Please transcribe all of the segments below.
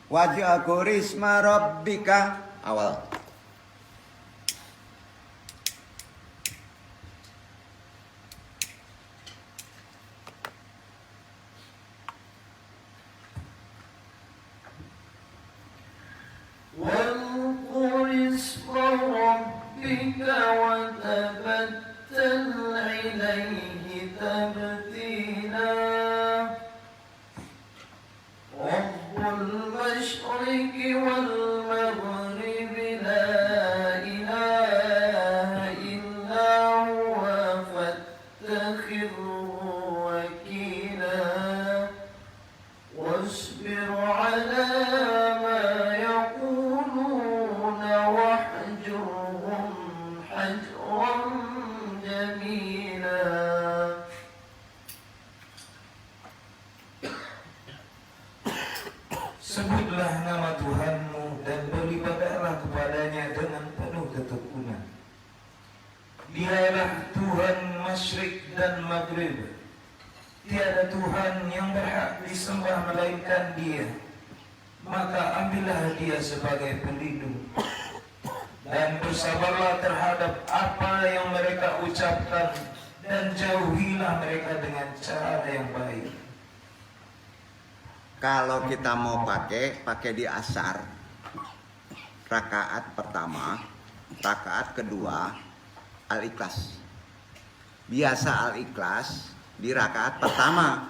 Waj'alkur isma rabbika awal. واذكر اسم ربك وتبتل إليه تبتيلا رب المشرق والمغرب لا إله إلا هو فاتخذه وكيلا واصبر على ما يقولون واهجرهم حجرا جميلا. Sebutlah nama Tuhanmu dan beribadahlah kepadanya dengan penuh ketekunan. Dialah Tuhan Masyrik dan Maghrib. Tiada Tuhan yang berhak disembah melainkan Dia. Maka ambillah Dia sebagai pelindung. Dan bersabarlah terhadap apa yang mereka ucapkan, dan jauhilah mereka dengan cara yang baik. Kalau kita mau pakai di asar. Rakaat pertama, rakaat kedua Al-Ikhlas. Biasa Al-Ikhlas di rakaat pertama.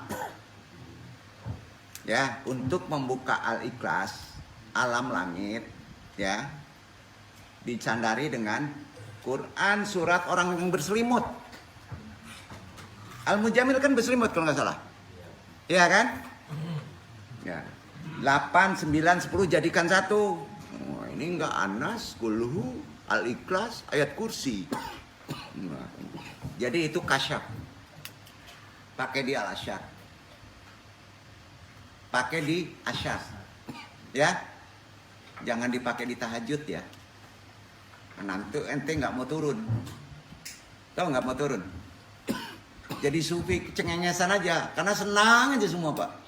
Ya, untuk membuka Al-Ikhlas, alam langit, ya, dicandari dengan Quran surat orang yang berselimut. Al-Mujamil kan berselimut kalau nggak salah. Iya kan? Ya. 8, 9, 10 jadikan satu. Oh, ini enggak Anas, Kulhu, Al-Ikhlas, ayat kursi. Nah, jadi itu kasyaf. Pakai di al-asyar. Pakai di asyar. Ya. Jangan dipakai di tahajud ya. Nanti ente nggak mau turun. Tahu nggak mau turun? Jadi sufi cengengesan aja. Karena senang aja semua Pak.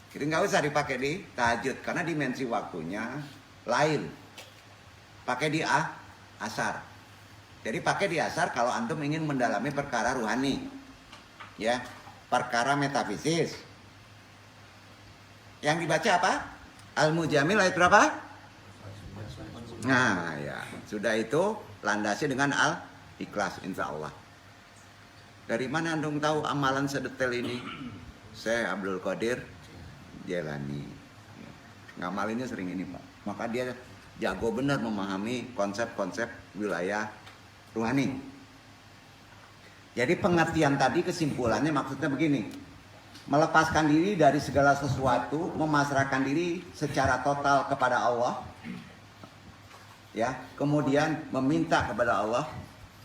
Jadi nggak usah dipakai di tahajud karena dimensi waktunya lain. Pakai di asar. Jadi pakai di asar kalau antum ingin mendalami perkara ruhani, ya, perkara metafisis. Yang dibaca apa? Al-Mujamil ayat berapa? Nah, ya, sudah itu landasi dengan Al-Ikhlas insya Allah. Dari mana antum tahu amalan sedetail ini? Saya Abdul Qadir Jailani. Ngamalinnya sering ini Pak. Maka dia jago benar memahami konsep-konsep wilayah ruhani. Jadi pengertian tadi kesimpulannya maksudnya begini. Melepaskan diri dari segala sesuatu, memasrahkan diri secara total kepada Allah. Ya, kemudian meminta kepada Allah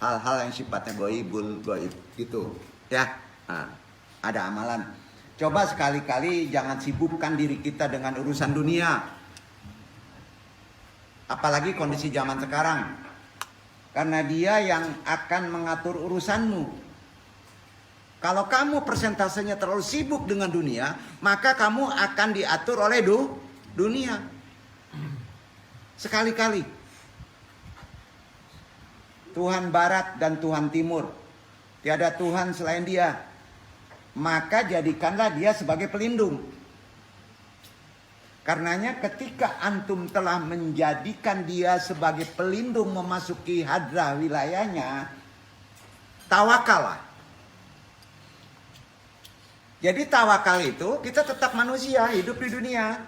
hal-hal yang sifatnya goibul goib gitu. Ya. Nah, ada amalan. Coba sekali-kali jangan sibukkan diri kita dengan urusan dunia. Apalagi kondisi zaman sekarang. Karena dia yang akan mengatur urusanmu. Kalau kamu persentasenya terlalu sibuk dengan dunia, maka kamu akan diatur oleh dunia. Sekali-kali. Tuhan Barat dan Tuhan Timur. Tiada Tuhan selain Dia. Maka jadikanlah dia sebagai pelindung. Karenanya ketika antum telah menjadikan dia sebagai pelindung memasuki hadrah wilayahnya, tawakallah. Jadi tawakal itu kita tetap manusia hidup di dunia.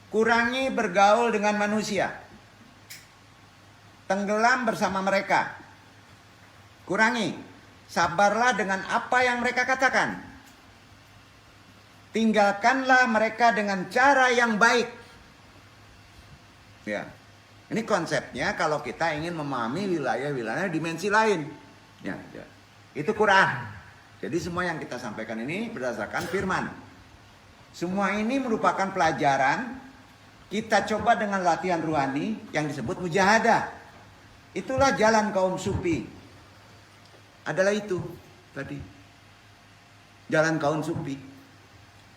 Kurangi bergaul dengan manusia. Tenggelam bersama mereka. Kurangi. Sabarlah dengan apa yang mereka katakan. Tinggalkanlah mereka dengan cara yang baik. Ya. Ini konsepnya kalau kita ingin memahami wilayah-wilayah dimensi lain. Ya. Itu Quran. Jadi semua yang kita sampaikan ini berdasarkan firman. Semua ini merupakan pelajaran. Kita coba dengan latihan ruhani yang disebut mujahadah. Itulah jalan kaum sufi. Adalah itu tadi. Jalan kaum sufi.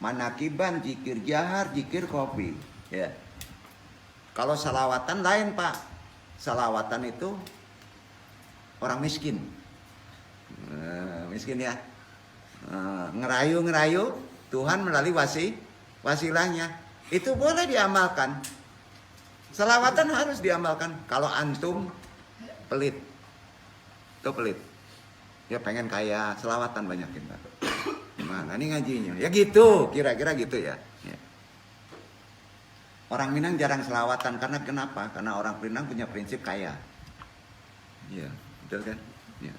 manakiban, zikir jahar, zikir kopi. Ya. Kalau salawatan lain Pak. Salawatan itu orang miskin. Miskin ya. Ngerayu Tuhan melalui wasilahnya. Itu boleh diamalkan. Salawatan harus diamalkan. Kalau antum pelit. Itu pelit. Ya pengen kaya, selawatan banyakin Pak. Gimana nih ngajinya? Ya gitu, kira-kira gitu ya. Ya. Orang Minang jarang selawatan karena kenapa? Karena orang Minang punya prinsip kaya. Iya, betul kan? Ya.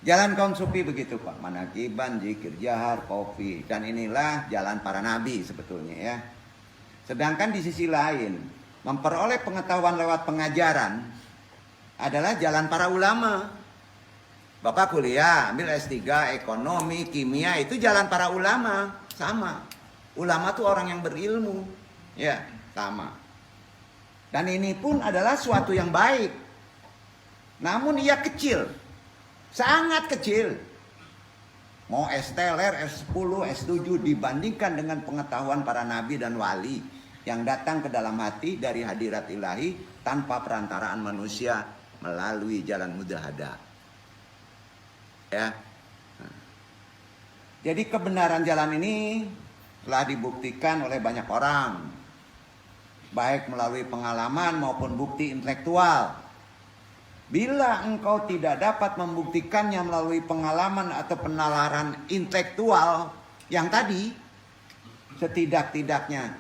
Jalan kaum sufi begitu Pak. Manakiban, zikir jahar, kopi. Dan inilah jalan para nabi sebetulnya ya. Sedangkan di sisi lain, memperoleh pengetahuan lewat pengajaran adalah jalan para ulama. Bapak kuliah, ambil S3, ekonomi, kimia, itu jalan para ulama. Sama. Ulama tuh orang yang berilmu. Ya, sama. Dan ini pun adalah suatu yang baik. Namun ia kecil. Sangat kecil. Mau S teler, S10, S7 dibandingkan dengan pengetahuan para nabi dan wali yang datang ke dalam hati dari hadirat ilahi tanpa perantaraan manusia melalui jalan mudahadah. Ya. Jadi kebenaran jalan ini telah dibuktikan oleh banyak orang, baik melalui pengalaman maupun bukti intelektual. Bila engkau tidak dapat membuktikannya melalui pengalaman atau penalaran intelektual yang tadi, setidak-tidaknya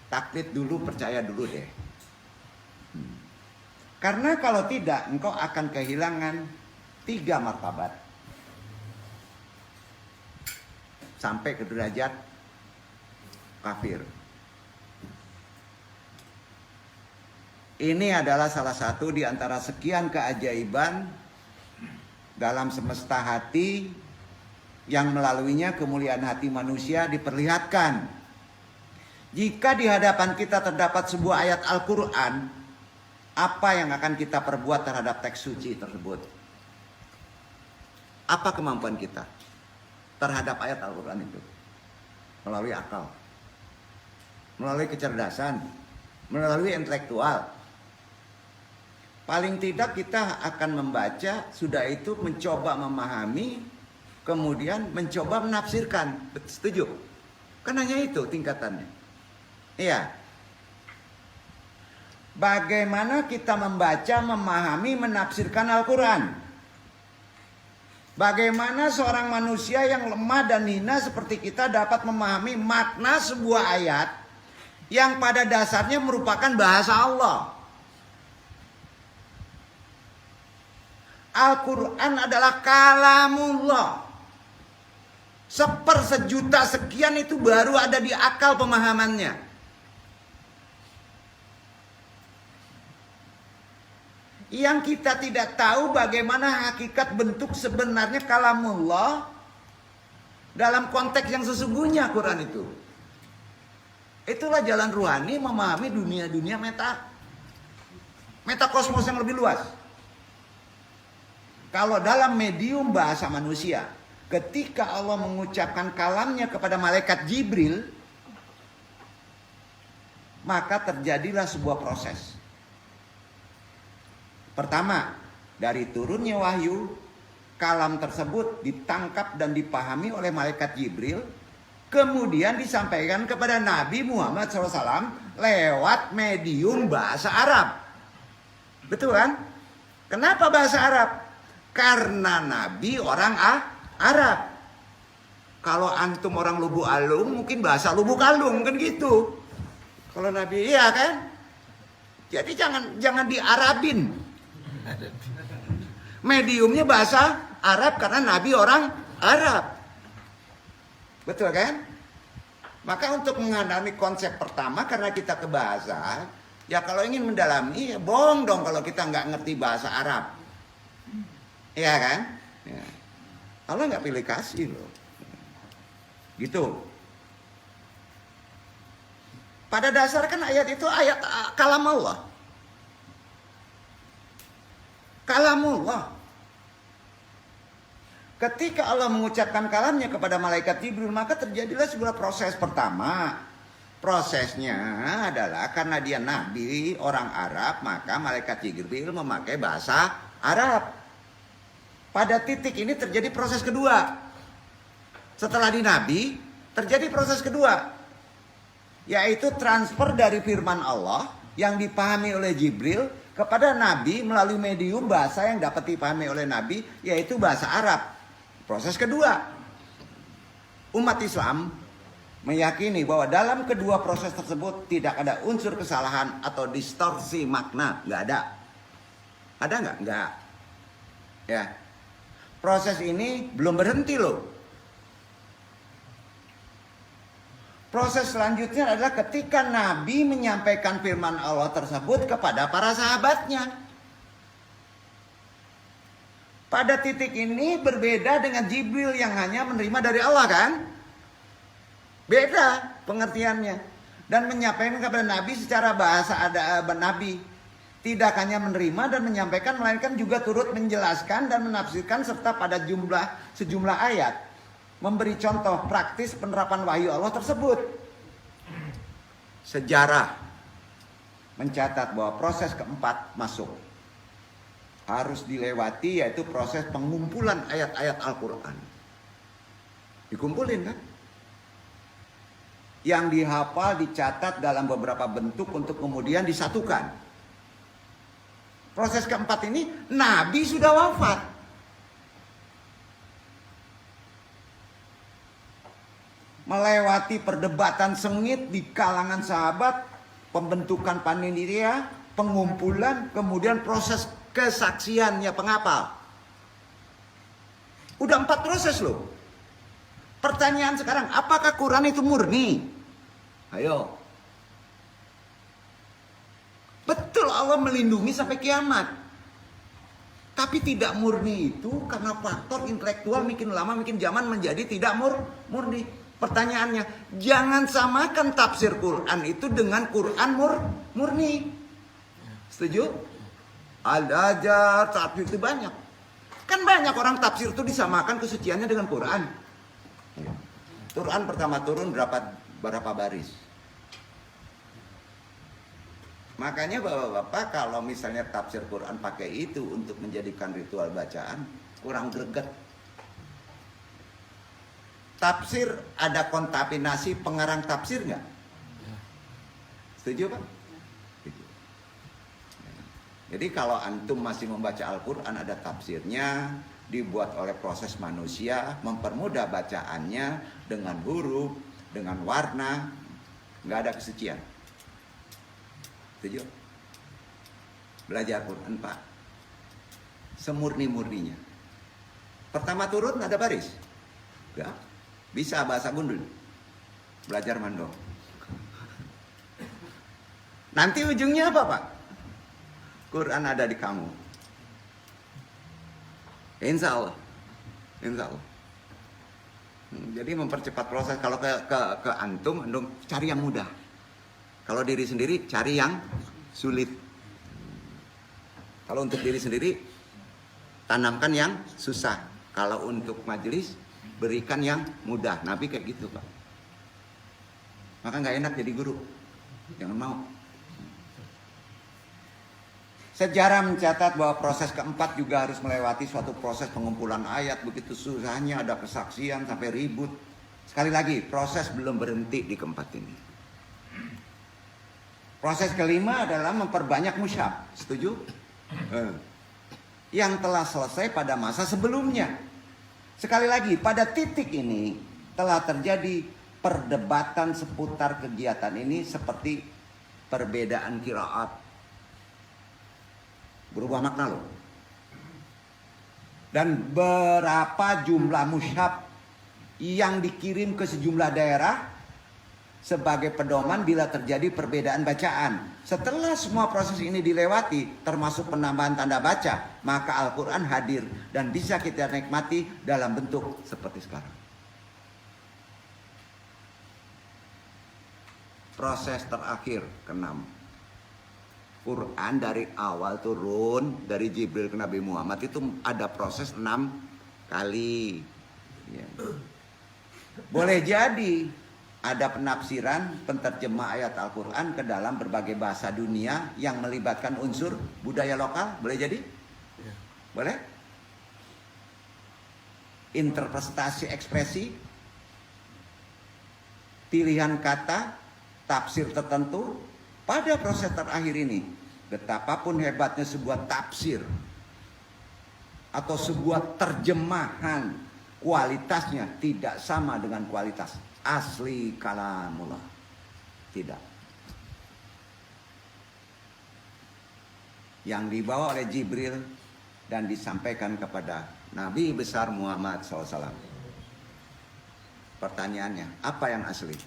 taklid dulu, percaya dulu deh. Karena kalau tidak, engkau akan kehilangan 3 martabat. Sampai ke derajat kafir. Ini adalah salah satu di antara sekian keajaiban dalam semesta hati yang melaluinya kemuliaan hati manusia diperlihatkan. Jika di hadapan kita terdapat sebuah ayat Al-Quran, apa yang akan kita perbuat terhadap teks suci tersebut? Apa kemampuan kita terhadap ayat Al-Quran itu? Melalui akal, melalui kecerdasan, melalui intelektual. Paling tidak kita akan membaca, sudah itu mencoba memahami, kemudian mencoba menafsirkan. Setuju? Kan hanya itu tingkatannya. Iya. Bagaimana kita membaca, memahami, menafsirkan Al-Quran? Bagaimana seorang manusia yang lemah dan hina seperti kita dapat memahami makna sebuah ayat yang pada dasarnya merupakan bahasa Allah? Al-Quran adalah kalamullah. 1/1.000.000 sekian itu baru ada di akal pemahamannya. Yang kita tidak tahu bagaimana hakikat bentuk sebenarnya kalamullah dalam konteks yang sesungguhnya Quran itu. Itulah jalan ruhani memahami dunia-dunia metakosmos yang lebih luas. Kalau dalam medium bahasa manusia, ketika Allah mengucapkan kalamnya kepada malaikat Jibril, maka terjadilah sebuah proses. Pertama, dari turunnya wahyu, kalam tersebut ditangkap dan dipahami oleh malaikat Jibril, kemudian disampaikan kepada Nabi Muhammad SAW lewat medium bahasa Arab. Betul kan? Kenapa bahasa Arab? Karena Nabi orang Arab. Kalau antum orang Lubuk Alung, mungkin bahasa Lubuk Alung, kan gitu. Kalau Nabi, iya kan? Jadi jangan diarabin. Mediumnya bahasa Arab karena Nabi orang Arab. Betul kan? Maka untuk mengalami konsep pertama, karena kita ke bahasa, ya kalau ingin mendalami, ya bohong dong kalau kita nggak ngerti bahasa Arab. Iya kan? Ya. Allah nggak pilih kasih loh. Gitu. Pada dasar kan ayat itu ayat kalam Allah. Kalamullah. Ketika Allah mengucapkan kalamnya kepada malaikat Jibril, maka terjadilah sebuah proses. Pertama, prosesnya adalah karena dia nabi orang Arab, maka malaikat Jibril memakai bahasa Arab. Pada titik ini terjadi proses kedua. Setelah dinabi, terjadi proses kedua, yaitu transfer dari firman Allah yang dipahami oleh Jibril kepada Nabi melalui medium bahasa yang dapat dipahami oleh Nabi, yaitu bahasa Arab. Proses kedua, umat Islam meyakini bahwa dalam kedua proses tersebut tidak ada unsur kesalahan atau distorsi makna. Nggak ada. Ada nggak? Nggak. Ya. Proses ini belum berhenti loh. Proses selanjutnya adalah ketika Nabi menyampaikan firman Allah tersebut kepada para sahabatnya. Pada titik ini berbeda dengan Jibril yang hanya menerima dari Allah kan? Beda pengertiannya. Dan menyampaikan kepada Nabi secara bahasa ada Nabi. Tidak hanya menerima dan menyampaikan, melainkan juga turut menjelaskan dan menafsirkan serta pada sejumlah ayat. Memberi contoh praktis penerapan wahyu Allah tersebut. Sejarah mencatat bahwa proses keempat masuk. Harus dilewati, yaitu proses pengumpulan ayat-ayat Al-Quran. Dikumpulin kan? Yang dihafal, dicatat dalam beberapa bentuk untuk kemudian disatukan. Proses keempat ini, Nabi sudah wafat. Melewati perdebatan sengit di kalangan sahabat, pembentukan panitia, pengumpulan, kemudian proses kesaksiannya penghafal. Udah 4 proses loh. Pertanyaan sekarang, apakah Quran itu murni? Ayo. Betul Allah melindungi sampai kiamat. Tapi tidak murni itu karena faktor intelektual makin lama makin zaman menjadi tidak murni. Pertanyaannya, jangan samakan tafsir Quran itu dengan Quran murni. Setuju? Ada aja tafsir itu banyak. Kan banyak orang tafsir itu disamakan kesuciannya dengan Quran. Quran pertama turun berapa baris. Makanya bapak-bapak kalau misalnya tafsir Quran pakai itu untuk menjadikan ritual bacaan, kurang greget. Tafsir ada kontaminasi pengarang tafsir nggak? Setuju Pak? Jadi kalau antum masih membaca Al-Quran ada tafsirnya, dibuat oleh proses manusia, mempermudah bacaannya dengan huruf, dengan warna, nggak ada kesucian. Setuju? Belajar Quran Pak, semurni-murninya. Pertama turun ada baris, nggak? Bisa bahasa gundul, belajar mandor. Nanti ujungnya apa Pak? Quran ada di kamu. Insya Allah. Insya Allah. Jadi mempercepat proses. Kalau ke antum cari yang mudah. Kalau diri sendiri cari yang sulit. Kalau untuk diri sendiri tanamkan yang susah. Kalau untuk majelis berikan yang mudah. Nabi kayak gitu Pak. Maka nggak enak jadi guru. Jangan mau. Sejarah mencatat bahwa proses keempat juga harus melewati suatu proses pengumpulan ayat. Begitu susahnya, ada kesaksian sampai ribut. Sekali lagi, proses belum berhenti di keempat ini. Proses kelima adalah memperbanyak musyaf. Setuju? Yang telah selesai pada masa sebelumnya. Sekali lagi, pada titik ini telah terjadi perdebatan seputar kegiatan ini seperti perbedaan qiraat. Berubah makna loh. Dan berapa jumlah mushaf yang dikirim ke sejumlah daerah sebagai pedoman bila terjadi perbedaan bacaan. Setelah semua proses ini dilewati, termasuk penambahan tanda baca, maka Al-Quran hadir dan bisa kita nikmati dalam bentuk seperti sekarang. Proses terakhir ke-6. Quran dari awal turun dari Jibril ke Nabi Muhammad itu ada proses 6 kali. Ya. Boleh jadi ada penafsiran, penterjemah ayat Al-Quran ke dalam berbagai bahasa dunia yang melibatkan unsur budaya lokal. Boleh jadi? Boleh? Interpretasi ekspresi, pilihan kata, tafsir tertentu. Pada proses terakhir ini, betapapun hebatnya sebuah tafsir atau sebuah terjemahan, kualitasnya tidak sama dengan kualitas asli kalamullah. Tidak. Yang dibawa oleh Jibril dan disampaikan kepada Nabi besar Muhammad SAW. Pertanyaannya, apa yang asli?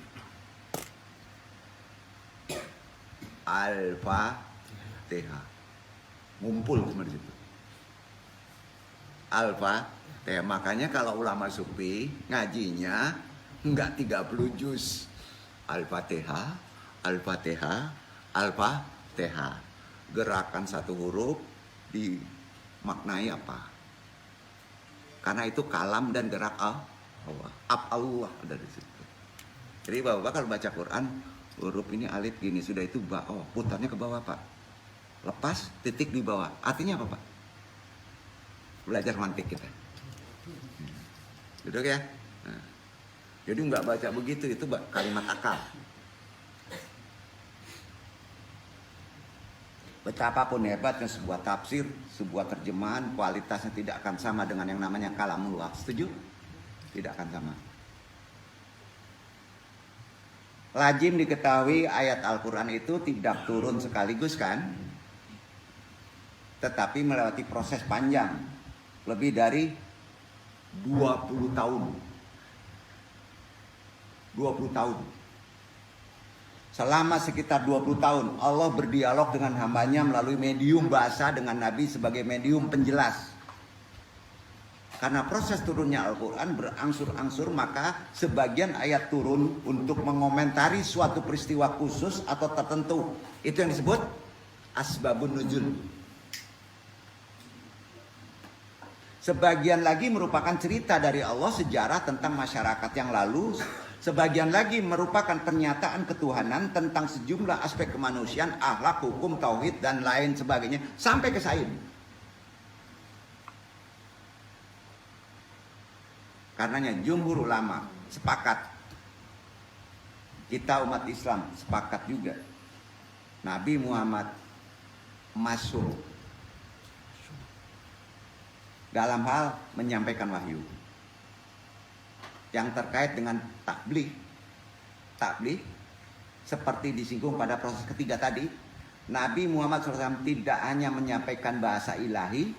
Al-Fatihah. Ngumpul semua di situ. Al-Fatihah. Makanya kalau ulama sufi ngajinya enggak 30 juz. Al-Fatihah, Al-Fatihah, Al-Fatihah. Gerakan satu huruf dimaknai apa? Karena itu kalam dan gerak Allah. Allah ada di situ. Jadi Bapak kalau baca Quran, huruf ini alif gini, sudah itu putarnya ke bawah Pak. Lepas titik di bawah. Artinya apa Pak? Belajar mantik kita. Duduk ya. Nah. Jadi nggak baca begitu, itu kalimat akal. Betapapun hebatnya sebuah tafsir, sebuah terjemahan, kualitasnya tidak akan sama dengan yang namanya kalamullah. Setuju? Tidak akan sama. Lazim diketahui ayat Al-Quran itu tidak turun sekaligus kan? Tetapi melewati proses panjang. Lebih dari 20 tahun. 20 tahun. Selama sekitar 20 tahun Allah berdialog dengan hambanya melalui medium bahasa dengan Nabi sebagai medium penjelas. Karena proses turunnya Al-Quran berangsur-angsur, maka sebagian ayat turun untuk mengomentari suatu peristiwa khusus atau tertentu. Itu yang disebut asbabun nuzul. Sebagian lagi merupakan cerita dari Allah, sejarah tentang masyarakat yang lalu. Sebagian lagi merupakan pernyataan ketuhanan tentang sejumlah aspek kemanusiaan, akhlak, hukum, tauhid, dan lain sebagainya. Sampai ke Said. Karenanya jumhur ulama sepakat. Kita umat Islam sepakat juga. Nabi Muhammad masuk dalam hal menyampaikan wahyu. Yang terkait dengan takbligh seperti disinggung pada proses ketiga tadi, Nabi Muhammad SAW tidak hanya menyampaikan bahasa ilahi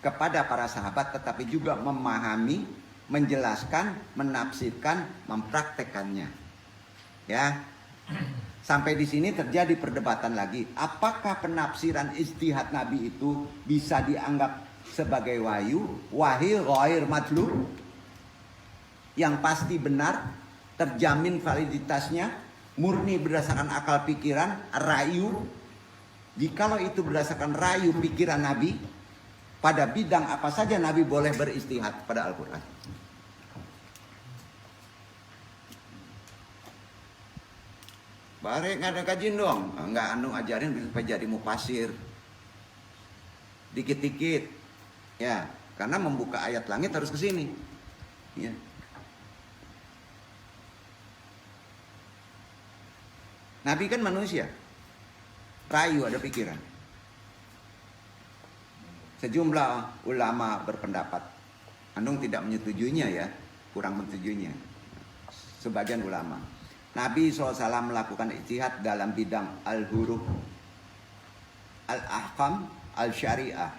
kepada para sahabat, tetapi juga memahami, menjelaskan, menafsirkan, mempraktekannya. Ya, sampai di sini terjadi perdebatan lagi. Apakah penafsiran ijtihad Nabi itu bisa dianggap sebagai wahyu ghair madlub? Yang pasti benar, terjamin validitasnya, murni berdasarkan akal pikiran, rayu. Jikalau itu berdasarkan rayu pikiran Nabi, pada bidang apa saja Nabi boleh beristihad pada Al-Quran. Bareng ada kajian dong, enggak ajarin supaya jadi mufasir. Dikit-dikit, ya, karena membuka ayat langit harus ke sini. Ya. Nabi kan manusia, rayu, ada pikiran. Sejumlah ulama berpendapat, Andung tidak menyetujuinya ya, kurang menyetujuinya. Sebagian ulama, Nabi SAW melakukan ijtihad dalam bidang al-huruf, al-ahkam, al-syariah.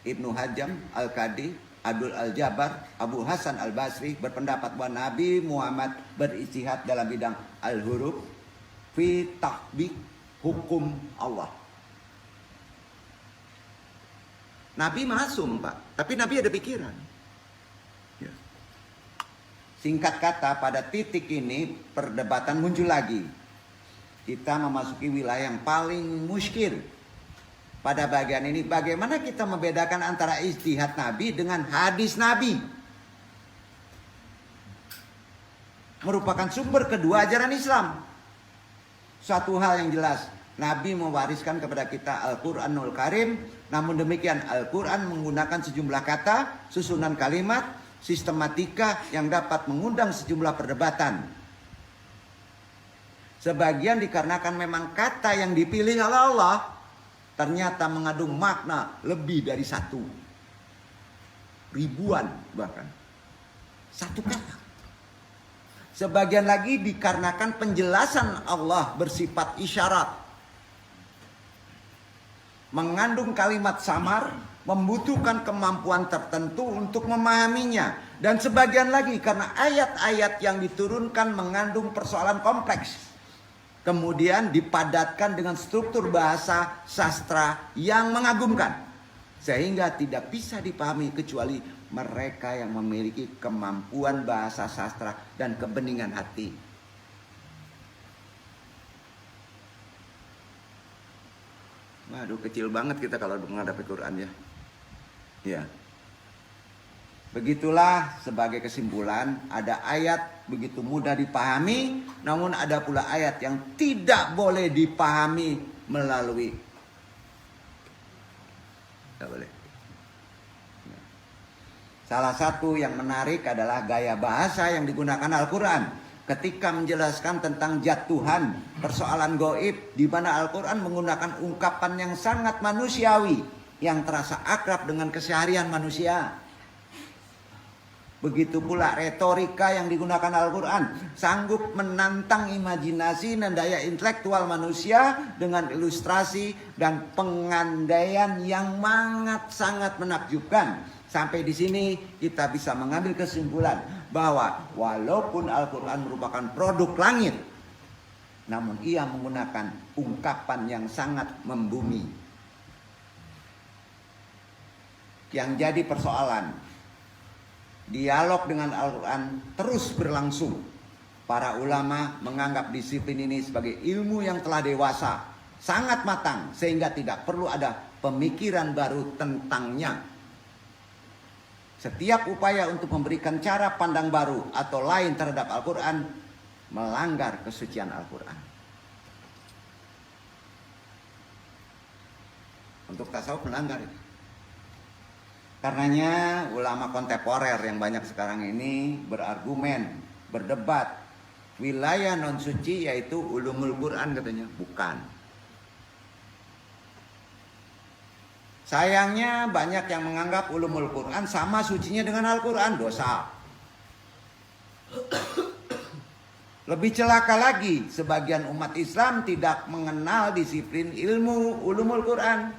Ibnu Hajam, al-Qadi, Abdul al-Jabbar, Abu Hasan al-Basri berpendapat bahwa Nabi Muhammad berijtihad dalam bidang al-huruf fi tahqiq hukum Allah. Nabi masum Pak, tapi Nabi ada pikiran. Ya. Singkat kata, pada titik ini perdebatan muncul lagi. Kita memasuki wilayah yang paling muskil. pada bagian ini, bagaimana kita membedakan antara ijtihad Nabi dengan hadis Nabi. Merupakan sumber kedua ajaran Islam. Suatu hal yang jelas, Nabi mewariskan kepada kita Al-Quranul Karim. Namun demikian Al-Quran menggunakan sejumlah kata, susunan kalimat, sistematika yang dapat mengundang sejumlah perdebatan. Sebagian dikarenakan memang kata yang dipilih oleh Allah ternyata mengandung makna lebih dari satu. Ribuan bahkan. Satu kata. Sebagian lagi dikarenakan penjelasan Allah bersifat isyarat. Mengandung kalimat samar, membutuhkan kemampuan tertentu untuk memahaminya. Dan sebagian lagi karena ayat-ayat yang diturunkan mengandung persoalan kompleks. Kemudian dipadatkan dengan struktur bahasa sastra yang mengagumkan. Sehingga tidak bisa dipahami kecuali mereka yang memiliki kemampuan bahasa sastra dan kebeningan hati. Waduh, kecil banget kita kalau menghadapi Quran ya. Ya. Begitulah sebagai kesimpulan, ada ayat begitu mudah dipahami, namun ada pula ayat yang tidak boleh dipahami melalui. Tidak boleh. Salah satu yang menarik adalah gaya bahasa yang digunakan Al-Quran ketika menjelaskan tentang zat Tuhan, persoalan gaib, di mana Al-Quran menggunakan ungkapan yang sangat manusiawi, yang terasa akrab dengan keseharian manusia. Begitu pula retorika yang digunakan Al-Quran sanggup menantang imajinasi dan daya intelektual manusia dengan ilustrasi dan pengandaian yang sangat menakjubkan. Sampai di sini kita bisa mengambil kesimpulan bahwa walaupun Al-Quran merupakan produk langit, namun ia menggunakan ungkapan yang sangat membumi. Yang jadi persoalan, dialog dengan Al-Quran terus berlangsung. Para ulama menganggap disiplin ini sebagai ilmu yang telah dewasa, sangat matang, sehingga tidak perlu ada pemikiran baru tentangnya. Setiap upaya untuk memberikan cara pandang baru atau lain terhadap Al-Quran melanggar kesucian Al-Quran. Untuk tasawuf melanggar itu. Karenanya ulama kontemporer yang banyak sekarang ini berargumen, berdebat. Wilayah non suci yaitu ulumul Quran katanya. Bukan. Sayangnya banyak yang menganggap ulumul Quran sama sucinya dengan Al-Quran. Dosa. Lebih celaka lagi, sebagian umat Islam tidak mengenal disiplin ilmu ulumul Quran.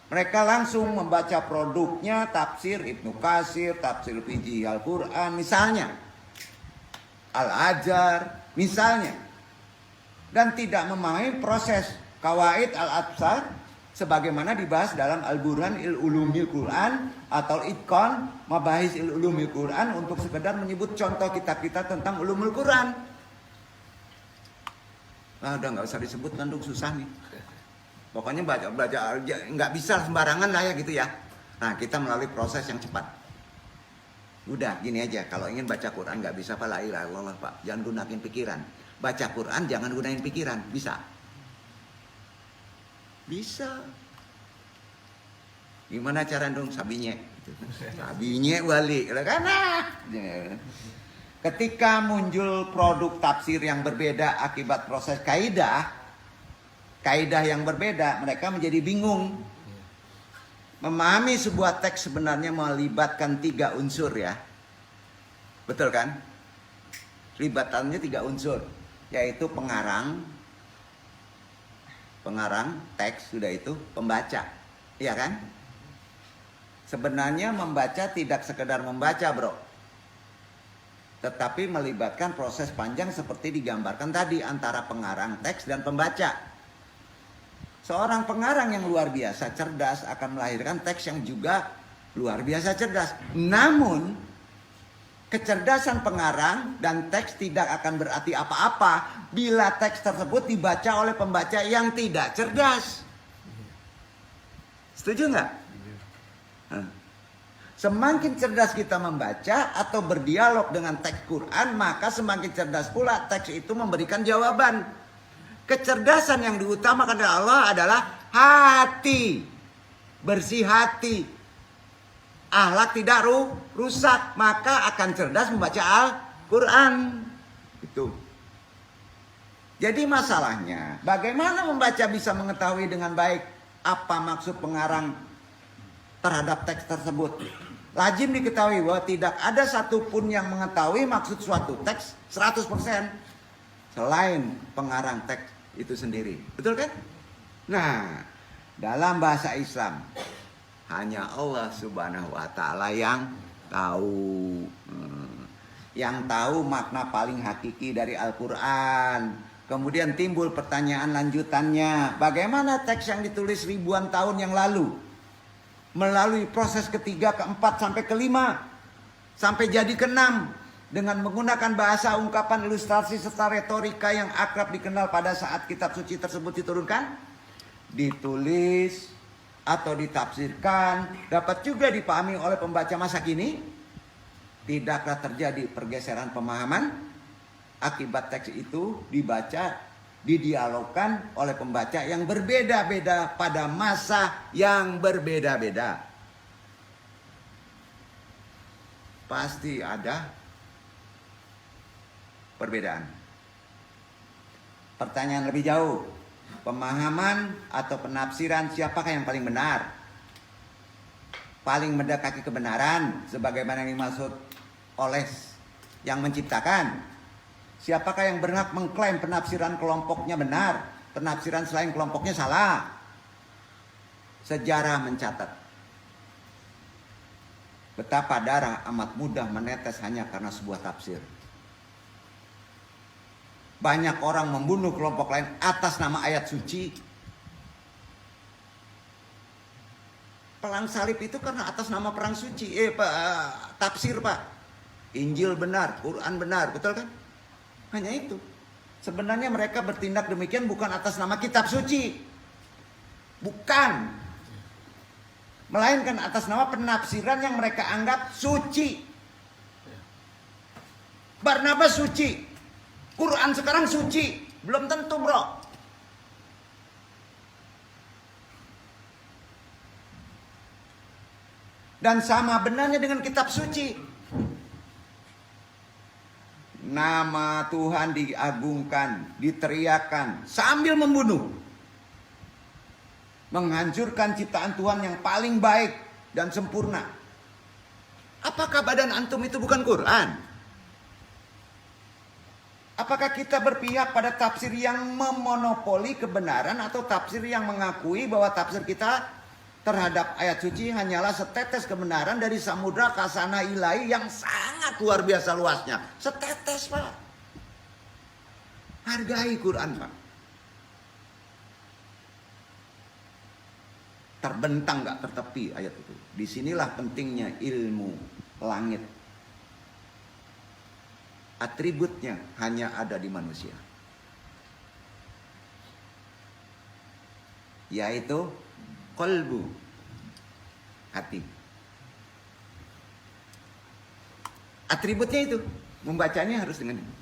Mereka langsung membaca produknya, tafsir Ibnu Katsir, tafsir Fiqih Al-Quran misalnya, Al-Ajar misalnya, dan tidak memahami proses Qawaid Al-Absar sebagaimana dibahas dalam Al-Burhan Il-Ulumil Quran atau Itqan Mabahis Il-Ulumil Quran, untuk sekedar menyebut contoh kitab-kitab tentang ulumul Quran. Udah nggak usah disebut kan, susah nih. Pokoknya baca nggak bisa sembarangan lah ya gitu ya. Nah, kita melalui proses yang cepat. Udah gini aja, kalau ingin baca Quran nggak bisa Pak, la ilaha illallah Pak, jangan gunain pikiran. Baca Quran jangan gunain pikiran, bisa. Bisa. Gimana cara dong sabinye? Sabinye wali, karena ketika muncul produk tafsir yang berbeda akibat proses kaidah yang berbeda, mereka menjadi bingung. Memahami sebuah teks sebenarnya melibatkan 3 unsur ya. Betul kan? Libatannya 3 unsur, yaitu pengarang teks, sudah itu pembaca. Iya kan? Sebenarnya membaca tidak sekedar membaca, bro. Tetapi melibatkan proses panjang seperti digambarkan tadi antara pengarang teks dan pembaca. Seorang pengarang yang luar biasa cerdas akan melahirkan teks yang juga luar biasa cerdas. Namun kecerdasan pengarang dan teks tidak akan berarti apa-apa bila teks tersebut dibaca oleh pembaca yang tidak cerdas. Setuju nggak? Nah. Semakin cerdas kita membaca atau berdialog dengan teks Quran, maka semakin cerdas pula teks itu memberikan jawaban. Kecerdasan yang diutamakan oleh Allah adalah hati. Bersih hati. Akhlak tidak rusak, maka akan cerdas membaca Al-Quran. Itu. Jadi masalahnya, bagaimana membaca bisa mengetahui dengan baik apa maksud pengarang terhadap teks tersebut. Lazim diketahui bahwa tidak ada satupun yang mengetahui maksud suatu teks 100% selain pengarang teks itu sendiri. Betul kan? Nah, dalam bahasa Islam hanya Allah Subhanahu wa taala yang tahu. Yang tahu makna paling hakiki dari Al-Qur'an. Kemudian timbul pertanyaan lanjutannya, bagaimana teks yang ditulis ribuan tahun yang lalu melalui proses ketiga, keempat, sampai kelima, sampai jadi keenam, dengan menggunakan bahasa, ungkapan, ilustrasi, serta retorika yang akrab dikenal pada saat kitab suci tersebut diturunkan, ditulis atau ditafsirkan, dapat juga dipahami oleh pembaca masa kini. Tidakkah terjadi pergeseran pemahaman akibat teks itu dibaca, didialogkan oleh pembaca yang berbeda-beda pada masa yang berbeda-beda? Pasti ada perbedaan. Pertanyaan lebih jauh, pemahaman atau penafsiran siapakah yang paling benar? Paling mendekati kebenaran sebagaimana yang dimaksud oleh yang menciptakan? Siapakah yang berhak mengklaim penafsiran kelompoknya benar, penafsiran selain kelompoknya salah? Sejarah mencatat betapa darah amat mudah menetes hanya karena sebuah tafsir. Banyak orang membunuh kelompok lain atas nama ayat suci. Perang salib itu karena atas nama perang suci. Tafsir Pak. Injil benar, Quran benar, betul kan? Hanya itu. Sebenarnya mereka bertindak demikian bukan atas nama kitab suci. Bukan. Melainkan atas nama penafsiran yang mereka anggap suci. Barnabas suci. Quran sekarang suci. Belum tentu, bro. Dan sama benarnya dengan kitab suci. Nama Tuhan diagungkan, diteriakan sambil membunuh. Menghancurkan ciptaan Tuhan yang paling baik dan sempurna. Apakah badan antum itu bukan Quran? Apakah kita berpihak pada tafsir yang memonopoli kebenaran atau tafsir yang mengakui bahwa tafsir kita terhadap ayat suci hanyalah setetes kebenaran dari samudra khazanah ilahi yang sangat luar biasa luasnya. Setetes, Pak. Hargai Quran, Pak. Terbentang gak tertepi ayat itu. Disinilah pentingnya ilmu langit. Atributnya hanya ada di manusia. Yaitu qalbu, hati. Atributnya itu, membacanya harus dengan ini.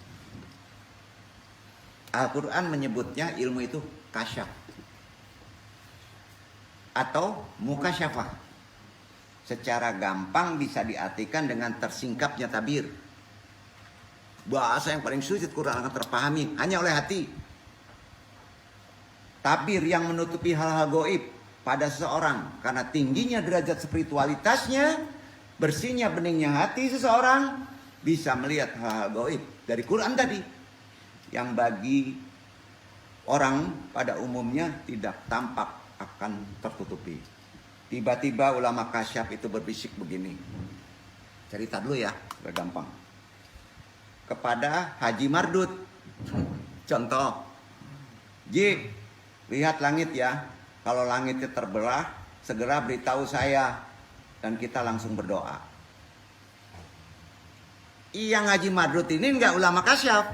Al-Quran menyebutnya ilmu itu kasyaf atau mukasyafah. Secara gampang bisa diartikan dengan tersingkapnya tabir. Bahasa yang paling sulit Quran akan terpahami hanya oleh hati. Tabir yang menutupi hal-hal gaib pada seseorang karena tingginya derajat spiritualitasnya, bersihnya beningnya hati seseorang bisa melihat hal-hal gaib dari Quran tadi yang bagi orang pada umumnya tidak tampak akan tertutupi. Tiba-tiba ulama kasyaf itu berbisik begini. Cerita dulu ya, biar gampang. Kepada Haji Mardut. Contoh. Ji, lihat langit ya. Kalau langitnya terbelah, segera beritahu saya. Dan kita langsung berdoa. Yang Haji Mardut ini enggak ulama kasyaf.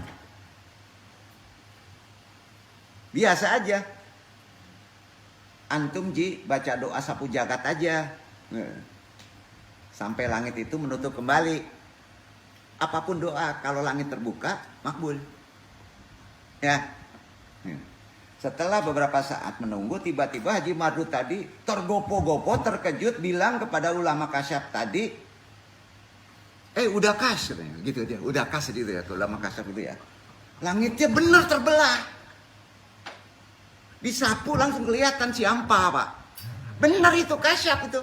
Biasa aja. antum Ji baca doa sapu jagat aja. Sampai langit itu menutup kembali. Apapun doa, kalau langit terbuka, makbul. Ya. Setelah beberapa saat menunggu, tiba-tiba Haji Mardut tadi tergopo-gopo, terkejut, bilang kepada ulama kasyaf tadi, udah kas, gitu dia, udah kas gitu ya, ulama kasyaf itu ya. Langitnya benar terbelah. Disapu langsung kelihatan siapa, Pak. Benar itu kasyaf itu.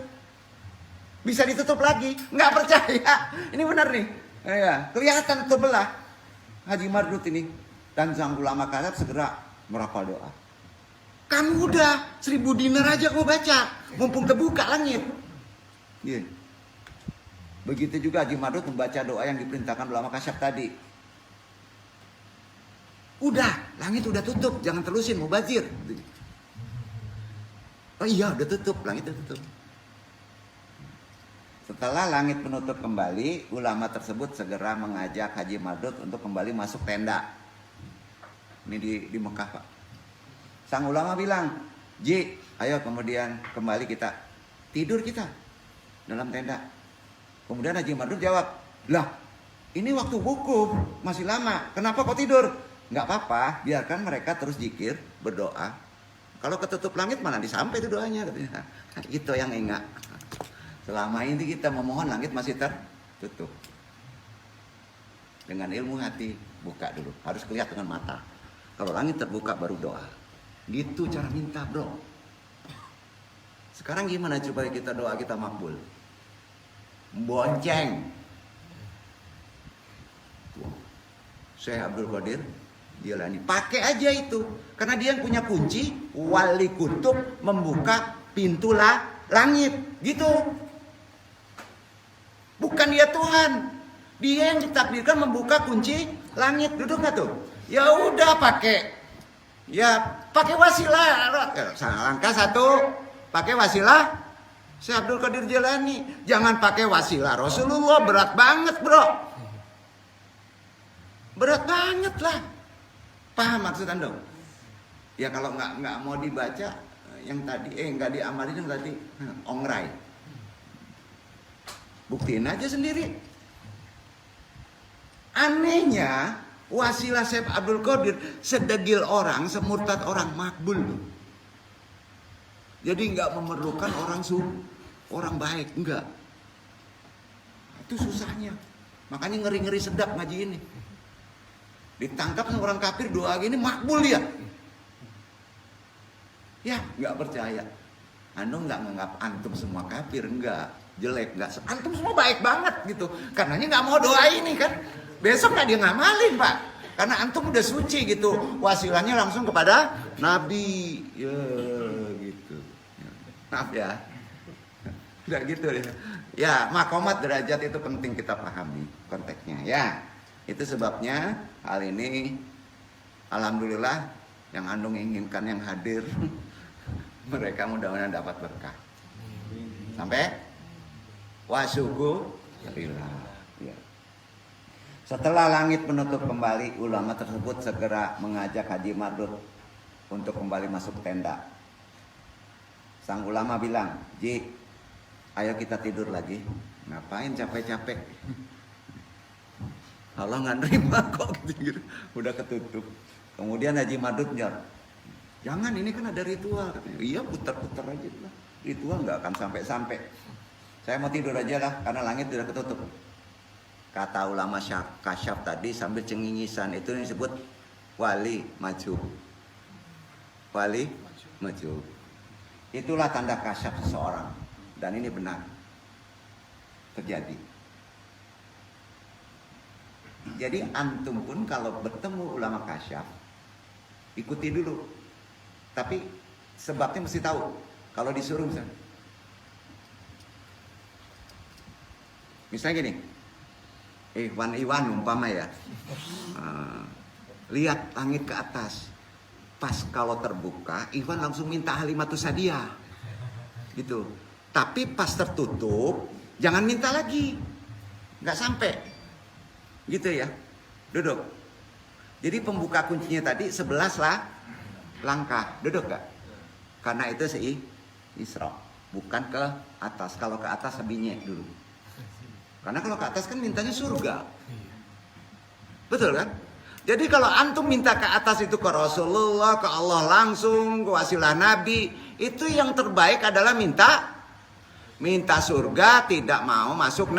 Bisa ditutup lagi, nggak percaya. Ini benar nih. Ya, kelihatan terbelah. Haji Mardut ini dan sang ulama kasyaf segera merapal doa. Kamu udah 1000 dinar aja kau baca, mumpung terbuka langit. Yeah. Begitu juga Haji Mardut membaca doa yang diperintahkan ulama kasyaf tadi. Udah, langit udah tutup, jangan terusin, mubazir. Oh iya, udah tutup, langit udah tutup. Setelah langit menutup kembali, ulama tersebut segera mengajak Haji Mardut untuk kembali masuk tenda. Ini di Mekah, Pak. Sang ulama bilang, Ji, ayo kemudian kembali kita tidur kita dalam tenda. Kemudian Haji Mardut jawab, lah ini waktu wukuf masih lama, kenapa kau tidur? Nggak apa-apa, biarkan mereka terus zikir, berdoa. Kalau ketutup langit mana disampai itu doanya, katanya. Itu yang enggak. Selama ini kita memohon langit masih tertutup. Dengan ilmu hati, buka dulu. Harus kelihatan dengan mata. Kalau langit terbuka baru doa. Gitu cara minta, bro. Sekarang gimana supaya kita doa kita makbul? Bonceng. Syekh Abdul Qadir Jilani. Pakai aja itu. Karena dia yang punya kunci. Wali kutub membuka pintu langit. Gitu. Bukan dia Tuhan. Dia yang ditakdirkan membuka kunci langit. Duduk gak tuh? Ya udah pakai. Ya pakai wasilah. Langkah satu. Pakai wasilah Syekh Abdul Qadir Jilani. Jangan pakai wasilah Rasulullah. Berat banget, bro. Berat banget lah. Paham maksud Anda? Ya kalau nggak mau dibaca yang tadi, nggak diamalin yang tadi, ongrai. Buktiin aja sendiri. Anehnya wasilah Syekh Abdul Qadir sedegil orang, semurtad orang makbul loh. Jadi nggak memerlukan orang baik, enggak. Itu susahnya. Makanya ngeri-ngeri sedap ngaji ini. Ditangkap sama orang kafir doa gini makbul dia. Ya nggak percaya. Anda nggak menganggap antum semua kafir, enggak. Jelek, enggak. Antum semua baik banget gitu. Karenanya nggak mau doa ini kan. Besok nggak dia ngamalin, Pak. Karena antum udah suci gitu. Wasilahnya langsung kepada Nabi. Ya gitu. Maaf ya. Udah gitu deh. Ya, makomat derajat itu penting kita pahami konteksnya ya. Itu sebabnya hal ini alhamdulillah yang andung inginkan yang hadir mereka mudah-mudahan dapat berkah. Sampai wasyukurillah. Ya. Setelah langit menutup kembali, ulama tersebut segera mengajak Haji Mardut untuk kembali masuk tenda. Sang ulama bilang, Ji, ayo kita tidur lagi. Ngapain capek-capek? Allah nggak nerima kok gitu. Udah ketutup. Kemudian Haji Mardut jawab, jangan, ini kan ada ritual. Katanya, iya putar-putar aja lah. Ritual nggak akan sampai-sampai. Saya mau tidur aja lah karena langit sudah ketutup. Kata ulama kasyaf tadi sambil cengingisan, itu yang disebut wali maju. Wali maju. Itulah tanda kasyaf seseorang. Dan ini benar. Terjadi. Jadi antum pun kalau bertemu ulama kasyaf, ikuti dulu. Tapi sebabnya mesti tahu. Kalau disuruh misalnya gini, Iwan umpama ya, lihat langit ke atas. Pas kalau terbuka, Iwan langsung minta Halimatus Sadiah, gitu. Tapi pas tertutup, jangan minta lagi, nggak sampai, gitu ya. Duduk. Jadi pembuka kuncinya tadi 11 lah langkah, duduk nggak? Karena itu Isra, bukan ke atas. Kalau ke atas habisnya dulu. Karena kalau ke atas kan mintanya surga. Betul kan? Jadi kalau antum minta ke atas itu ke Rasulullah, ke Allah langsung, ke wasilah Nabi, itu yang terbaik adalah minta surga, tidak mau masuk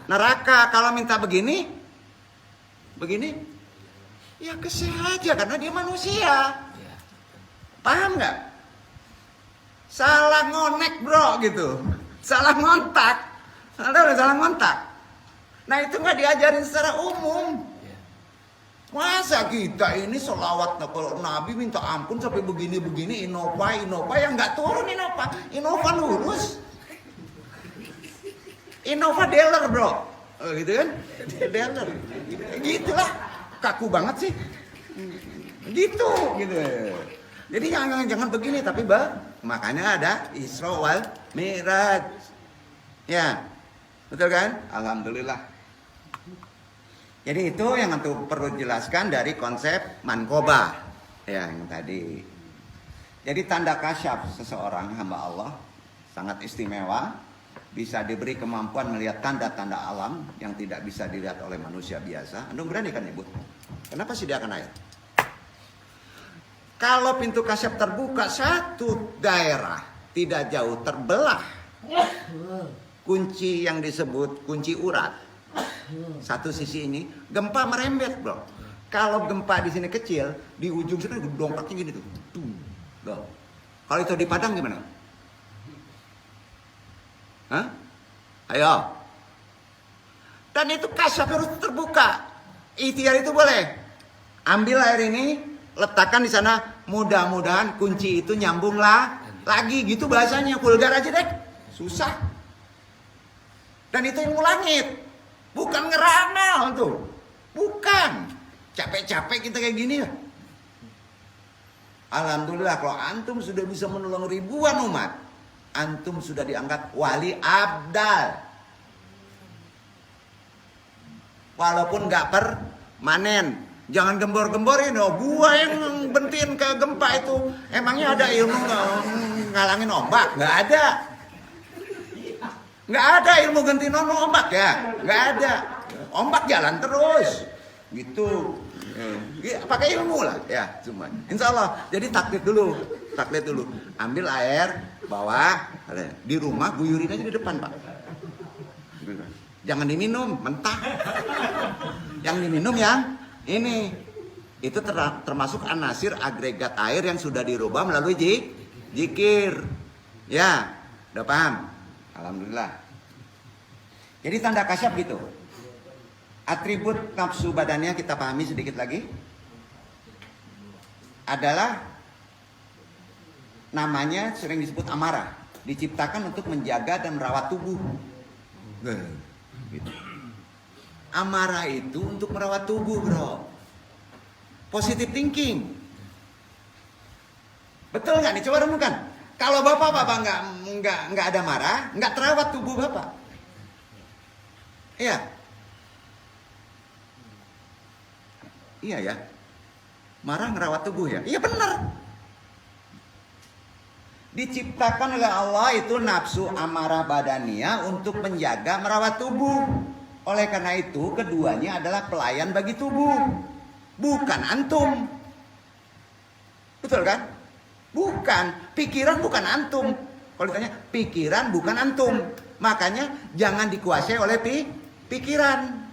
neraka. Kalau minta begini, ya kesel aja karena dia manusia. Paham nggak? Salah ngonek bro gitu, salah ngontak, salah ngontak. Nah itu nggak diajarin secara umum. Masa kita ini selawat kalau Nabi minta ampun sampai begini-begini, Innova yang nggak turun Innova lurus. Innova dealer bro, gitu kan? Dealer, gitulah, kaku banget sih, gitu. Jadi jangan begini, tapi makanya ada Isra wal Mi'raj, ya, betul kan? Alhamdulillah. Jadi itu yang untuk perlu jelaskan dari konsep manqobah yang tadi. Jadi tanda kasyaf seseorang hamba Allah sangat istimewa, bisa diberi kemampuan melihat tanda-tanda alam yang tidak bisa dilihat oleh manusia biasa. Anda berani kan ibu? Kenapa sediakan air? Kalau pintu kasyaf terbuka, satu daerah tidak jauh terbelah. Kunci yang disebut kunci urat. Satu sisi ini gempa merembet bro. Kalau gempa di sini kecil, di ujung sini dongkraknya gini tuh. Tuh. Kalau itu di Padang gimana? Hah? Ayo. Dan itu kasyaf harus terbuka. Ikhtiar itu boleh. Ambil air ini, letakkan di sana. Mudah-mudahan kunci itu nyambung lagi gitu bahasanya. Vulgar aja deh. Susah. Dan itu ilmu langit. Bukan ngeramal tuh. Bukan. Capek-capek kita kayak gini ya. Alhamdulillah kalau antum sudah bisa menolong ribuan umat, antum sudah diangkat wali abdal. Walaupun gak permanen. Jangan gembor-gemborin. Oh, gua yang bentin ke gempa itu. Emangnya ada ilmu ngalangin ombak? Gak ada. Nggak ada ilmu ganti nono ombak ya, nggak ada. Ombak jalan terus, gitu. Pakai ilmu lah ya, cuma. Insya Allah. Jadi taklid dulu. Ambil air, bawa di rumah, guyurin aja di depan pak. Jangan diminum mentah. Yang diminum yang ini. Itu termasuk anasir agregat air yang sudah dirubah melalui zikir. Ya, udah paham? Alhamdulillah. Jadi tanda kasyaf gitu. Atribut nafsu badannya kita pahami sedikit lagi. Adalah namanya sering disebut amarah. Diciptakan untuk menjaga dan merawat tubuh. Gitu. Amarah itu untuk merawat tubuh bro. Positive thinking. Betul nggak nih? Coba renungkan. Kalau bapak nggak ada marah, nggak terawat tubuh bapak. Iya. Iya ya. Marah ngerawat tubuh ya. Iya benar. Diciptakan oleh Allah itu nafsu amarah badania untuk menjaga merawat tubuh. Oleh karena itu keduanya adalah pelayan bagi tubuh. Bukan antum. Betul kan? Bukan, pikiran bukan antum. Kalau ditanya, pikiran bukan antum. Makanya jangan dikuasai oleh pikiran.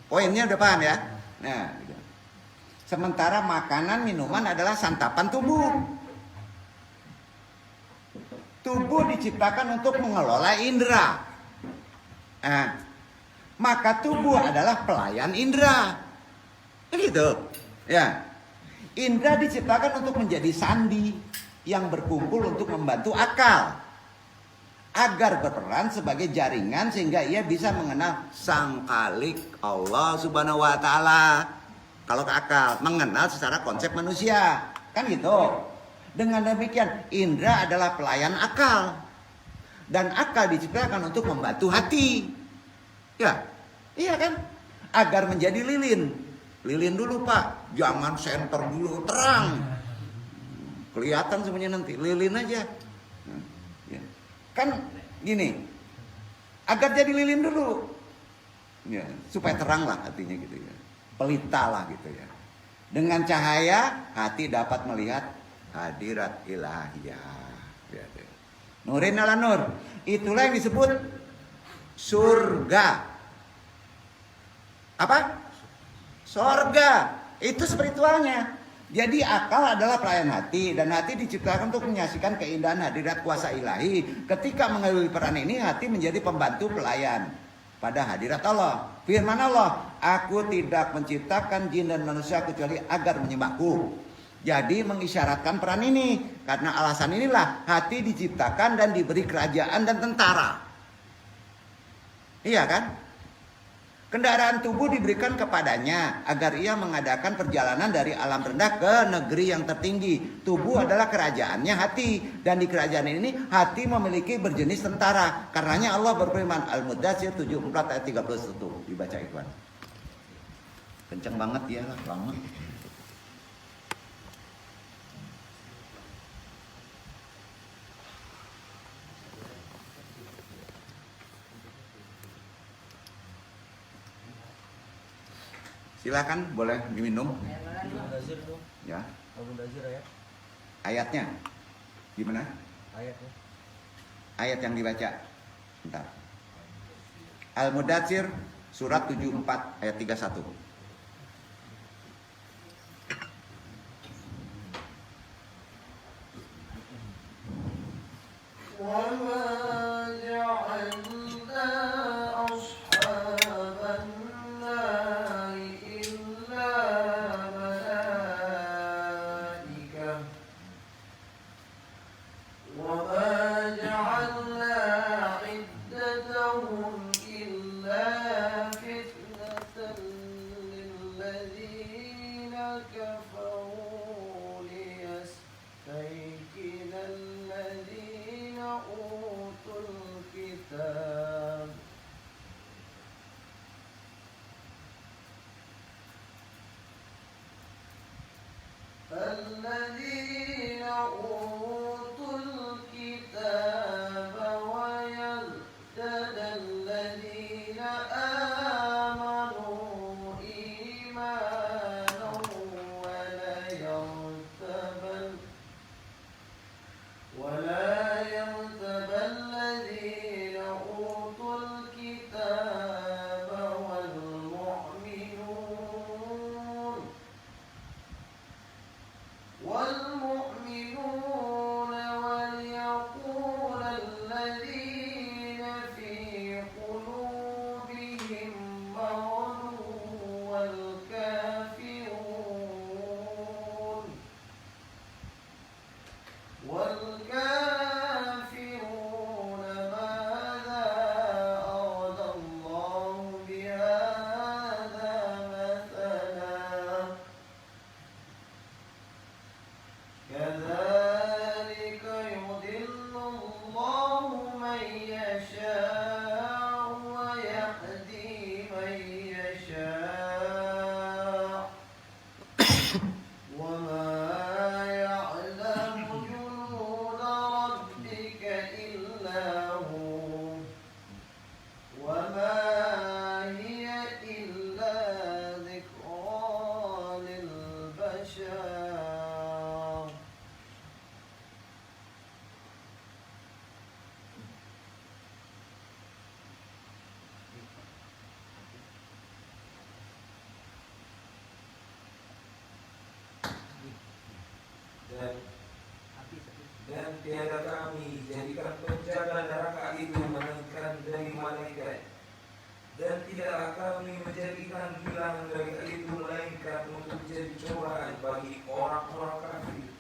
Poinnya udah paham ya? Nah, gitu. Sementara makanan, minuman adalah santapan tubuh. Tubuh diciptakan untuk mengelola indera. Nah, maka tubuh adalah pelayan indera. Begitu. Ya. Indra diciptakan untuk menjadi sandi yang berkumpul untuk membantu akal agar berperan sebagai jaringan sehingga ia bisa mengenal Sang Khalik Allah Subhanahu wa taala. Kalau ke akal, mengenal secara konsep manusia. Kan gitu. Dengan demikian, indra adalah pelayan akal. Dan akal diciptakan untuk membantu hati. Ya. Iya kan? Agar menjadi lilin. Lilin dulu pak, jangan senter dulu, terang. kelihatan semuanya nanti, lilin aja. Ya. Kan gini, agar jadi lilin dulu, ya, supaya terang lah hatinya gitu ya, pelita lah gitu ya. Dengan cahaya hati dapat melihat hadirat ilahiyah. Ya, ya. Nurin ala nur, itulah yang disebut surga. Apa? Sorga. Itu spiritualnya. Jadi akal adalah pelayan hati, dan hati diciptakan untuk menyaksikan keindahan hadirat kuasa ilahi. Ketika mengalami peran ini, hati menjadi pembantu pelayan pada hadirat Allah. Firman Allah, aku tidak menciptakan jin dan manusia kecuali agar menyembahku. Jadi mengisyaratkan peran ini. Karena alasan inilah hati diciptakan dan diberi kerajaan dan tentara. Iya kan? Kendaraan tubuh diberikan kepadanya agar ia mengadakan perjalanan dari alam rendah ke negeri yang tertinggi. Tubuh adalah kerajaannya hati, dan di kerajaan ini hati memiliki berjenis tentara. Karenanya Allah berfirman, Al-Mudaththir 74 ayat 31. Dibaca Ikhwan. Kenceng banget ya, lama. Silakan, boleh diminum. Al-Mudaththir tuh. Ya. Al-Mudaththir ayat. Ayatnya gimana? Ayatnya. Ayat yang dibaca. Bentar. Al-Mudaththir surat 74 ayat 31. وما جعلنا أصحاب النار إلا ملائكة وما جعلنا عدتهم إلا فتنة للذين كفروا ليستيقن الذين أوتوا الكتاب الذين أوتوا الكتاب ويزداد الذين آمنوا إيمانا ولا يرتب الذين أوتوا الكتاب والمؤمنون وليقول الذين في قلوبهم مرض والكافرون ماذا أراد الله بهذا مثلا كذلك يضل الله من يشاء ويهدي من يشاء وما يعلم جنود ربك إلا هو وما هي إلا ذكرى للبشر dan tiada kami jadikan penjaga neraka itu melainkan dari malaikat, dan tidaklah kami menjadikan bilangan mereka itu melainkan untuk jadi cobaan bagi orang-orang kafir,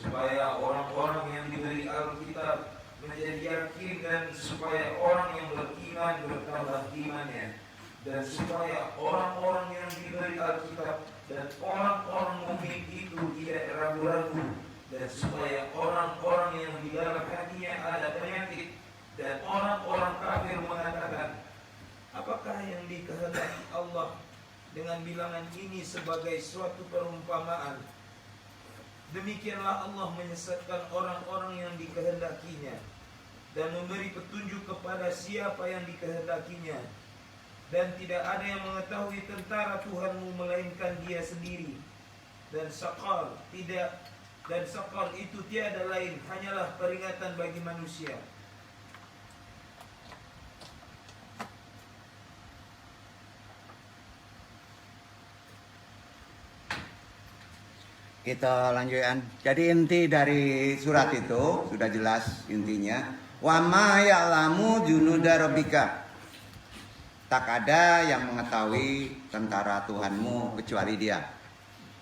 supaya orang-orang yang diberi Alkitab menjadi yakin, dan supaya orang yang beriman bertambah imannya, dan supaya orang-orang yang diberi Alkitab dan orang-orang mukmin itu tidak ragu-ragu, dan supaya orang-orang yang di dalam hatinya ada penyakit dan orang-orang kafir mengatakan, apakah yang dikehendaki Allah dengan bilangan ini sebagai suatu perumpamaan? Demikianlah Allah menyesatkan orang-orang yang dikehendakinya dan memberi petunjuk kepada siapa yang dikehendakinya. Dan tidak ada yang mengetahui tentara Tuhanmu melainkan Dia sendiri. Dan sakar itu tiada lain hanyalah peringatan bagi manusia. Kita lanjutkan. Jadi inti dari surat itu sudah jelas intinya. Wa ma ya'lamu junuda rabbika. Tak ada yang mengetahui tentara Tuhanmu kecuali Dia.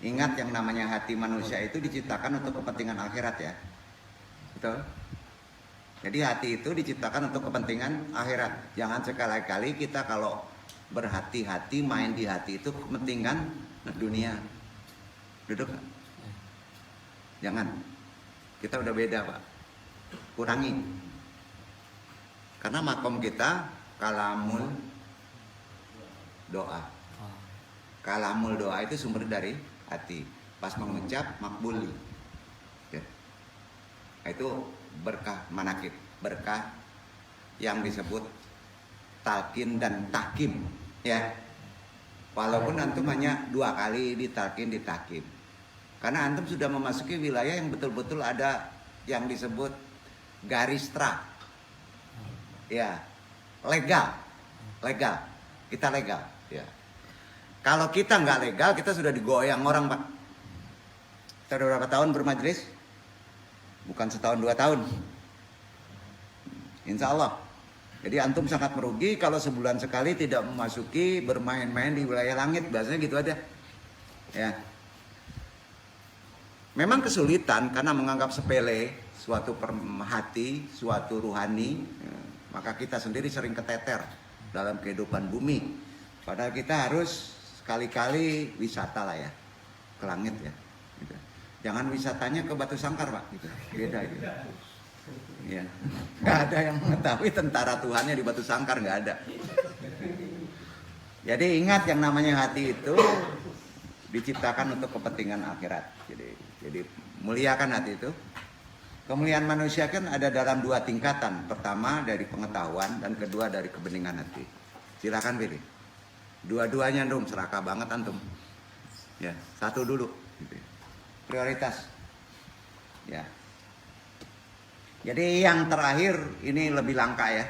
Ingat yang namanya hati manusia itu diciptakan untuk kepentingan akhirat ya. Betul? Jadi hati itu diciptakan untuk kepentingan akhirat. Jangan sekali-kali kita kalau berhati-hati main di hati itu kepentingan dunia. Duduk gak? Jangan. Kita udah beda Pak. Kurangi. Karena makom kita kalamul doa. Kalamul doa itu sumber dari hati. Pas mengucap makbul. Ya. Itu berkah manakib. Berkah yang disebut talqin dan tahkim. Ya. Walaupun antum hanya 2 kali ditalqin ditahkim. Karena antum sudah memasuki wilayah yang betul-betul ada yang disebut garis tra. Ya, legal. Kita legal. Ya. Kalau kita nggak legal, kita sudah digoyang orang Pak. Kita udah berapa tahun bermajelis? Bukan setahun 2 tahun. Insya Allah. Jadi antum sangat merugi kalau sebulan sekali tidak memasuki bermain-main di wilayah langit. Biasanya gitu aja. Ya. Memang kesulitan karena menganggap sepele suatu hati, suatu ruhani, ya, maka kita sendiri sering keteter dalam kehidupan bumi. Padahal kita harus sekali-kali wisata lah ya, ke langit ya. Gitu. Jangan wisatanya ke Batu Sangkar Pak, gitu. Beda gitu. Ya. Gak ada yang mengetahui tentara Tuhannya di Batu Sangkar, gak ada. Jadi ingat yang namanya hati itu diciptakan untuk kepentingan akhirat. Jadi muliakan hati itu. Kemuliaan manusia kan ada dalam 2 tingkatan. Pertama dari pengetahuan dan kedua dari kebeningan hati. Silakan pilih. Dua-duanya dong, serakah banget antum. Ya, satu dulu. Gitu. Prioritas. Ya. Jadi yang terakhir ini lebih langka ya.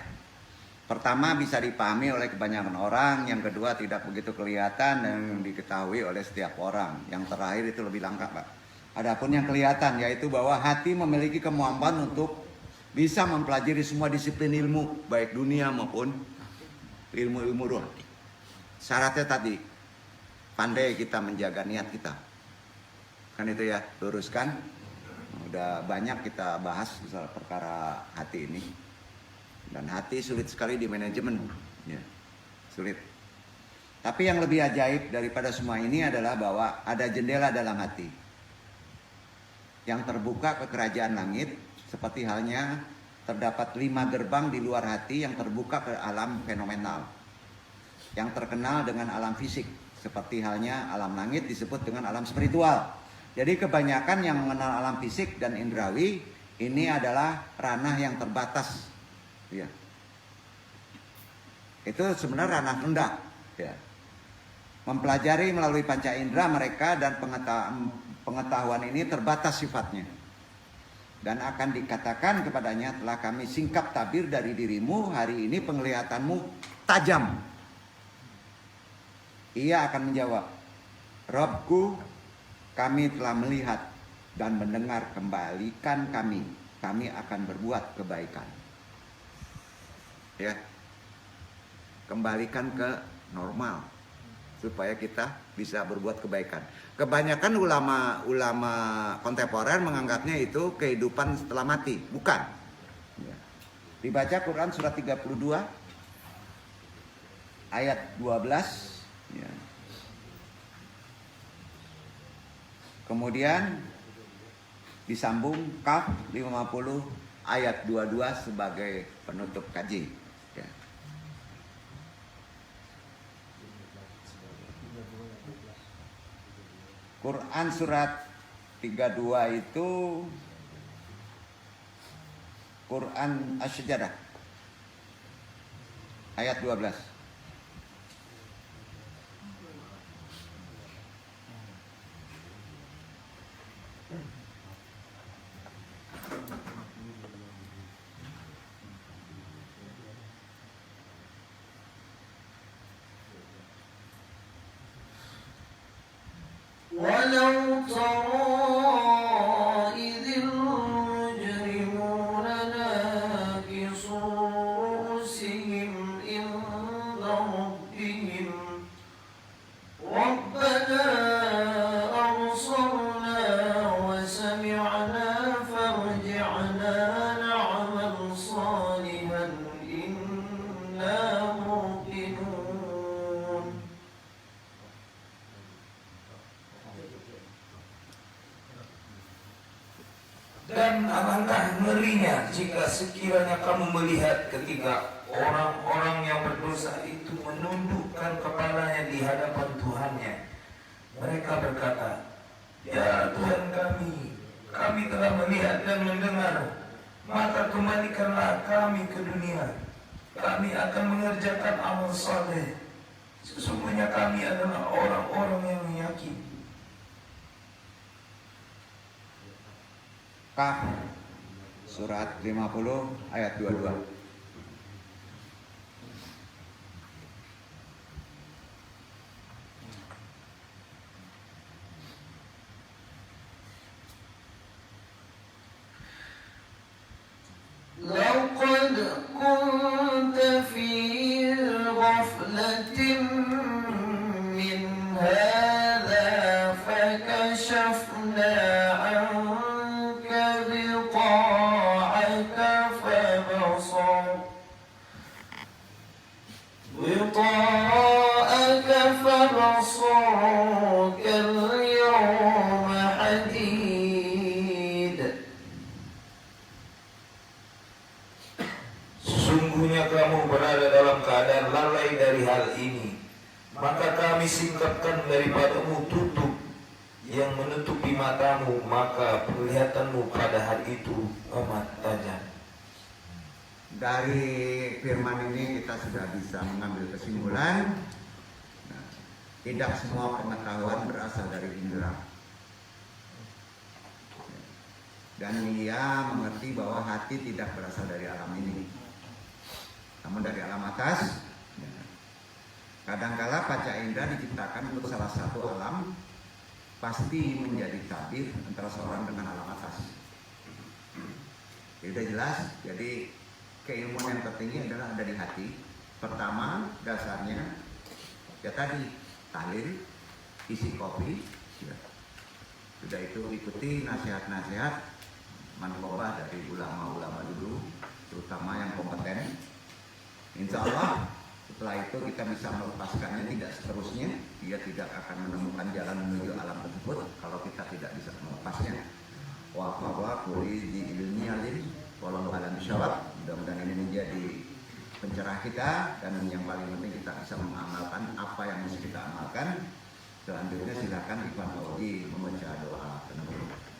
Pertama bisa dipahami oleh kebanyakan orang, yang kedua tidak begitu kelihatan dan diketahui oleh setiap orang. Yang terakhir itu lebih langka Pak. Adapun yang kelihatan yaitu bahwa hati memiliki kemampuan untuk bisa mempelajari semua disiplin ilmu, baik dunia maupun ilmu-ilmu roh. Syaratnya tadi, pandai kita menjaga niat kita. Kan itu ya, luruskan. Udah banyak kita bahas soal perkara hati ini. Dan hati sulit sekali di manajemen. Ya, sulit. Tapi yang lebih ajaib daripada semua ini adalah bahwa ada jendela dalam hati yang terbuka ke kerajaan langit, seperti halnya terdapat 5 gerbang di luar hati yang terbuka ke alam fenomenal, yang terkenal dengan alam fisik, seperti halnya alam langit disebut dengan alam spiritual. Jadi kebanyakan yang mengenal alam fisik dan indrawi ini adalah ranah yang terbatas, ya. Itu sebenarnya ranah rendah, ya. Mempelajari melalui panca indera mereka dan pengetahuan ini terbatas sifatnya. Dan akan dikatakan kepadanya, telah kami singkap tabir dari dirimu, hari ini penglihatanmu tajam. Ia akan menjawab, Rabbku, kami telah melihat dan mendengar, kembalikan kami akan berbuat kebaikan. Ya, kembalikan ke normal supaya kita bisa berbuat kebaikan. Kebanyakan ulama kontemporer menganggapnya itu kehidupan setelah mati, bukan. Ya. Dibaca Quran surat 32 ayat 12. Ya. Kemudian disambung Kaf 50 ayat 22 sebagai penutup kaji. Ya. Quran surat 32 itu Quran Asy-Syajdah ayat 12. ولو ترى إذ المجرمون ناكصوا رؤوسهم عند ربهم ربنا أبصرنا وسمعنا فارجعنا نعمل صالحا إنا موقنون. Dan alangkah ngerinya jika sekiranya kamu melihat ketika orang-orang yang berdosa itu menundukkan kepalanya di hadapan Tuhannya. Mereka berkata, "Ya Tuhan kami telah melihat dan mendengar, maka kembalikanlah kami ke dunia. Kami akan mengerjakan amal saleh. Sesungguhnya kami adalah orang-orang yang yakin." Kaf surat 50 ayat 22. لقد كنت في غفلة من هذا فكشفنا عنك غطاءك فبصرك اليوم حديد. Sesungguhnya kamu berada dalam keadaan lalai dari hal ini, maka kami singkapkan daripadamu tutup yang menutupi matamu, maka penglihatanmu pada hari itu amat tajam. Dari firman ini kita sudah bisa mengambil kesimpulan, tidak semua pengetahuan berasal dari indera. Dan ia mengerti bahwa hati tidak berasal dari alam ini, namun dari alam atas. Kadangkala panca indera diciptakan untuk salah satu alam, pasti menjadi tabir antara seorang dengan alam atas. Sudah jelas, jadi keilmuan yang tertinggi adalah ada di hati. Pertama, dasarnya ya tadi tahlil, isi kopi, ya. Sudah itu ikuti nasihat-nasihat manqobah dari ulama-ulama dulu, terutama yang kompeten. Insya Allah setelah itu kita bisa melepaskannya, tidak seterusnya. Dia tidak akan menemukan jalan menuju alam tersebut kalau kita tidak bisa melepasnya. Wa fawa kuli di ilmi alim walau alam syawab. Mudah-mudahan ini menjadi pencerah kita, dan yang paling penting kita bisa mengamalkan apa yang mesti kita amalkan. Selanjutnya silakan Ikhwan Fauzi membaca doa penutup.